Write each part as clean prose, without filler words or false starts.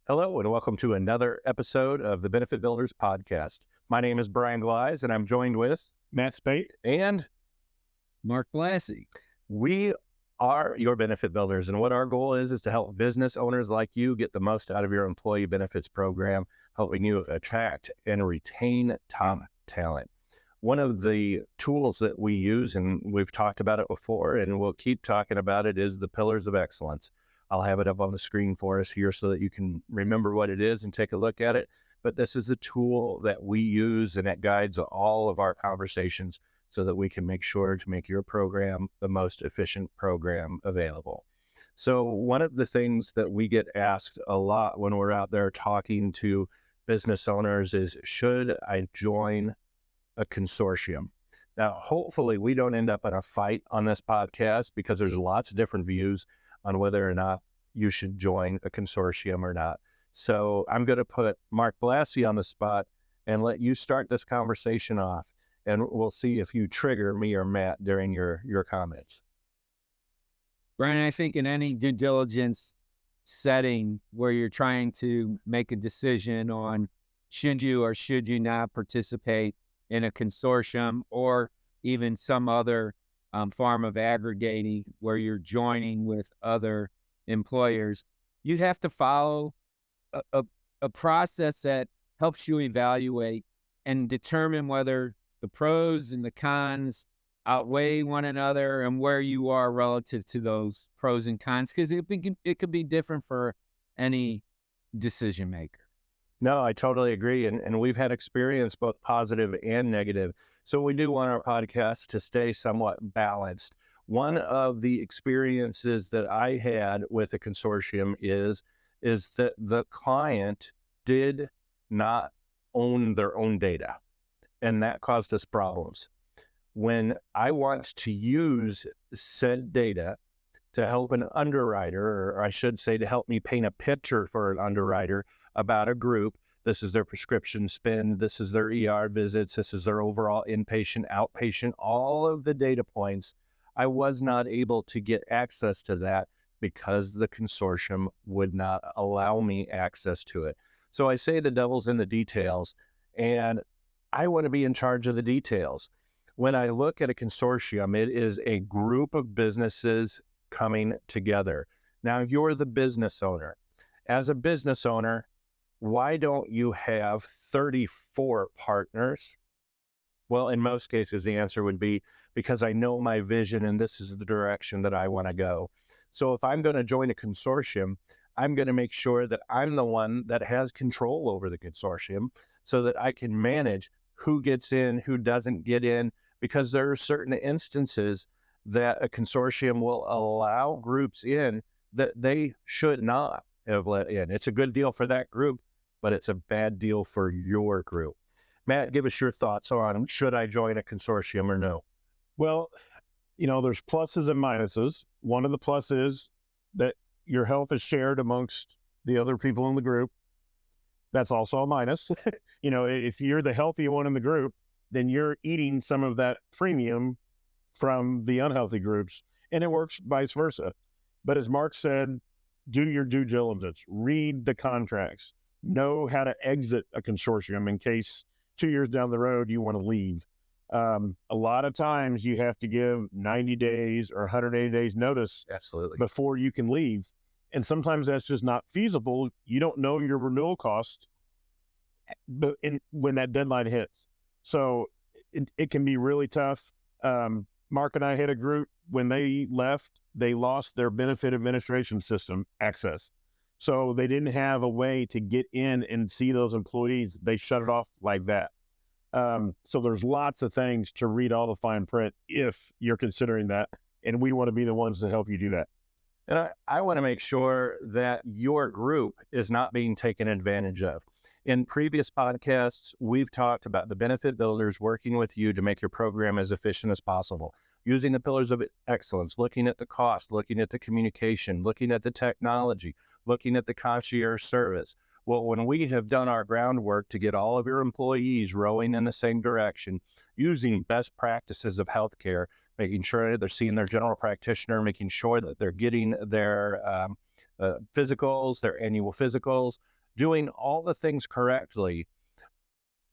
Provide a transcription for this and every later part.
Hello, and welcome to another episode of the Benefit Builders Podcast. My name is Brian Gleis, and I'm joined with Matt Spate and Mark Blassie. We are your benefit builders. And what our goal is to help business owners like you get the most out of your employee benefits program, helping you attract and retain top talent. One of the tools that we use, and we've talked about it before, and we'll keep talking about it, is the pillars of excellence. I'll have it up on the screen for us here so that you can remember what it is and take a look at it. But this is a tool that we use, and it guides all of our conversations so that we can make sure to make your program the most efficient program available. So one of the things that we get asked a lot when we're out there talking to business owners is, should I join a consortium? Now, hopefully we don't end up in a fight on this podcast, because there's lots of different views on whether or not you should join a consortium or not. So I'm going to put Mark Blassie on the spot and let you start this conversation off, and we'll see if you trigger me or Matt during your comments. Brian, I think in any due diligence setting where you're trying to make a decision on should you or should you not participate in a consortium or even some other form of aggregating where you're joining with other employers, you have to follow a process that helps you evaluate and determine whether the pros and the cons outweigh one another and where you are relative to those pros and cons, because it could be different for any decision maker. No, I totally agree. And we've had experience, both positive and negative. So we do want our podcast to stay somewhat balanced. One of the experiences that I had with a consortium is that the client did not own their own data, and that caused us problems. When I want to use said data to help an underwriter, or I should say to help me paint a picture for an underwriter about a group, this is their prescription spend, this is their ER visits, this is their overall inpatient, outpatient, all of the data points, I was not able to get access to that because the consortium would not allow me access to it. So I say the devil's in the details, and I want to be in charge of the details. When I look at a consortium, it is a group of businesses coming together. Now, you're the business owner. As a business owner, why don't you have 34 partners? Well, in most cases, the answer would be because I know my vision and this is the direction that I want to go. So if I'm going to join a consortium, I'm going to make sure that I'm the one that has control over the consortium so that I can manage who gets in, who doesn't get in, because there are certain instances that a consortium will allow groups in that they should not have let in. It's a good deal for that group, but it's a bad deal for your group. Matt, give us your thoughts on, should I join a consortium or no? Well, there's pluses and minuses. One of the pluses is that your health is shared amongst the other people in the group. That's also a minus. If you're the healthy one in the group, then you're eating some of that premium from the unhealthy groups, and it works vice versa. But as Mark said, do your due diligence, read the contracts, know how to exit a consortium in case 2 years down the road you want to leave. A lot of times you have to give 90 days or 180 days notice. Absolutely. Before you can leave. And sometimes that's just not feasible. You don't know your renewal cost when that deadline hits. So it can be really tough. Mark and I had a group, when they left, they lost their benefit administration system access. So they didn't have a way to get in and see those employees. They shut it off like that. So there's lots of things to read all the fine print if you're considering that. And we want to be the ones to help you do that. And I want to make sure that your group is not being taken advantage of. In previous podcasts, we've talked about the benefit builders working with you to make your program as efficient as possible, using the pillars of excellence, looking at the cost, looking at the communication, looking at the technology, looking at the concierge service. Well, when we have done our groundwork to get all of your employees rowing in the same direction, using best practices of healthcare, making sure they're seeing their general practitioner, making sure that they're getting their physicals, their annual physicals, doing all the things correctly,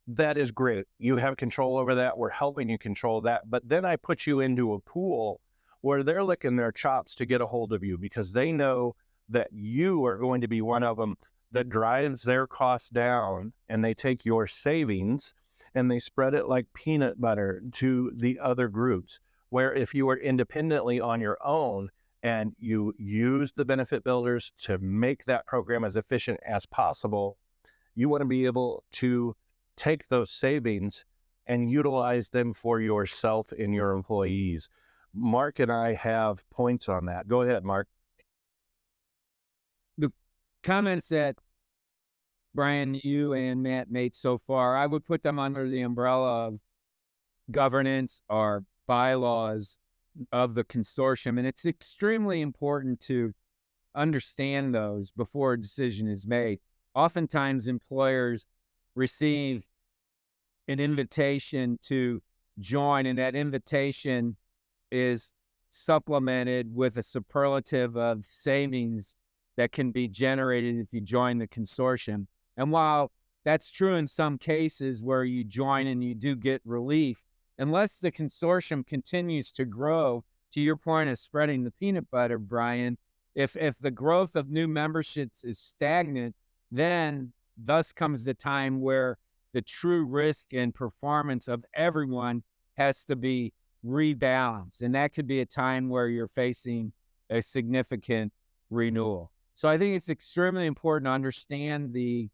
that is great. You have control over that. We're helping you control that. But then I put you into a pool where they're licking their chops to get a hold of you because they know that you are going to be one of them that drives their costs down, and they take your savings and they spread it like peanut butter to the other groups. Where if you are independently on your own and you use the benefit builders to make that program as efficient as possible, you want to be able to take those savings and utilize them for yourself and your employees. Mark and I have points on that. Go ahead, Mark. The comments that Brian, you and Matt made so far, I would put them under the umbrella of governance or bylaws of the consortium. And it's extremely important to understand those before a decision is made. Oftentimes, employers receive an invitation to join, and that invitation is supplemented with a superlative of savings that can be generated if you join the consortium. And while that's true in some cases where you join and you do get relief, unless the consortium continues to grow, to your point of spreading the peanut butter, Brian, if the growth of new memberships is stagnant, then thus comes the time where the true risk and performance of everyone has to be rebalanced. And that could be a time where you're facing a significant renewal. So I think it's extremely important to understand the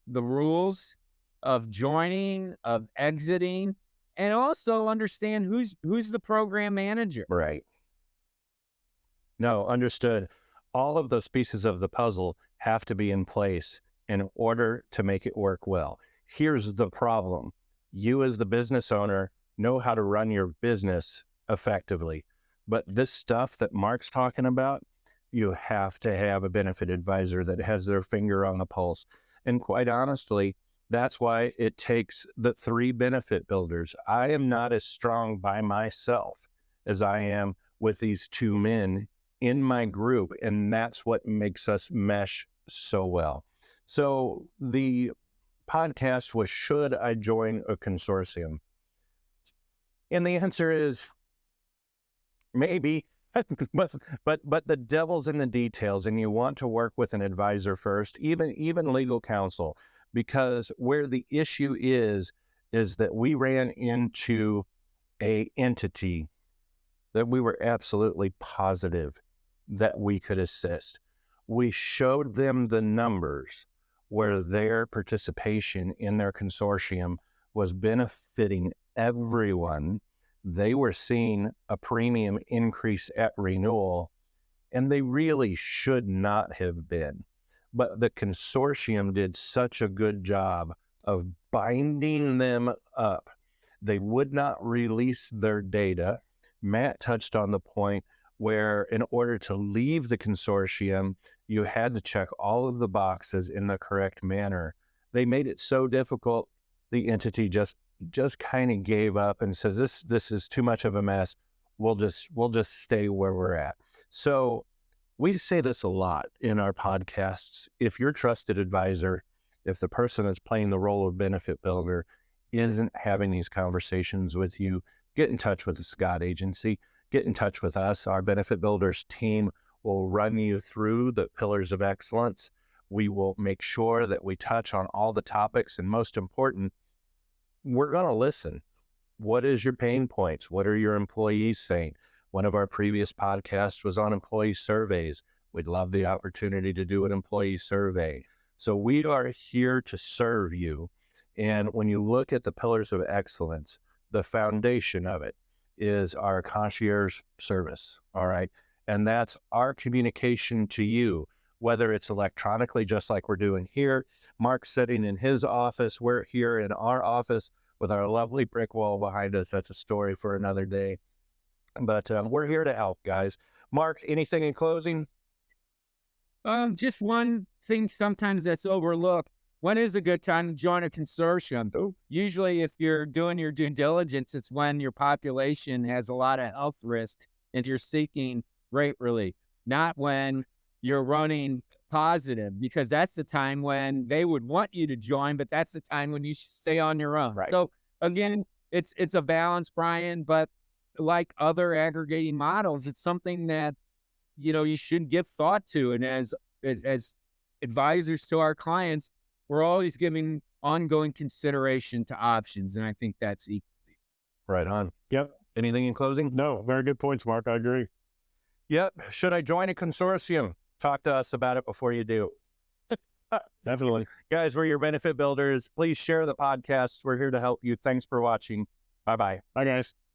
rules of joining, of exiting, and also understand who's the program manager. Right. No, understood. All of those pieces of the puzzle have to be in place in order to make it work well. Here's the problem. You as the business owner know how to run your business effectively. But this stuff that Mark's talking about, you have to have a benefit advisor that has their finger on the pulse. And quite honestly, that's why it takes the 3 benefit builders. I am not as strong by myself as I am with these 2 men in my group, and that's what makes us mesh so well. So the podcast was, should I join a consortium? And the answer is maybe, but the devil's in the details, and you want to work with an advisor first, even legal counsel, because where the issue is that we ran into a entity that we were absolutely positive that we could assist. We showed them the numbers where their participation in their consortium was benefiting everyone. They were seeing a premium increase at renewal, and they really should not have been. But the consortium did such a good job of binding them up. They would not release their data. Matt touched on the point where in order to leave the consortium, you had to check all of the boxes in the correct manner. They made it so difficult, the entity just kind of gave up and says, this is too much of a mess. We'll just stay where we're at. So we say this a lot in our podcasts. If your trusted advisor, if the person that's playing the role of benefit builder isn't having these conversations with you, get in touch with the Scott Agency. Get in touch with us. Our benefit builders team will run you through the pillars of excellence. We will make sure that we touch on all the topics, and most important, we're going to listen. What is your pain points? What are your employees saying? One of our previous podcasts was on employee surveys. We'd love the opportunity to do an employee survey. So we are here to serve you. And when you look at the pillars of excellence, the foundation of it is our concierge service, all right? And that's our communication to you, whether it's electronically, just like we're doing here. Mark's sitting in his office. We're here in our office with our lovely brick wall behind us. That's a story for another day. But we're here to help, guys. Mark, anything in closing? Just one thing sometimes that's overlooked. When is a good time to join a consortium? Usually, if you're doing your due diligence, it's when your population has a lot of health risk and you're seeking rate relief, not when you're running positive, because that's the time when they would want you to join, but that's the time when you should stay on your own. Right. So again, it's a balance, Brian, but like other aggregating models, it's something that, you should give thought to. And as advisors to our clients, we're always giving ongoing consideration to options. And I think that's equal. Right on. Yep. Anything in closing? No, very good points, Mark. I agree. Yep. Should I join a consortium? Talk to us about it before you do. Definitely. Guys, we're your benefit builders. Please share the podcast. We're here to help you. Thanks for watching. Bye-bye. Bye, guys.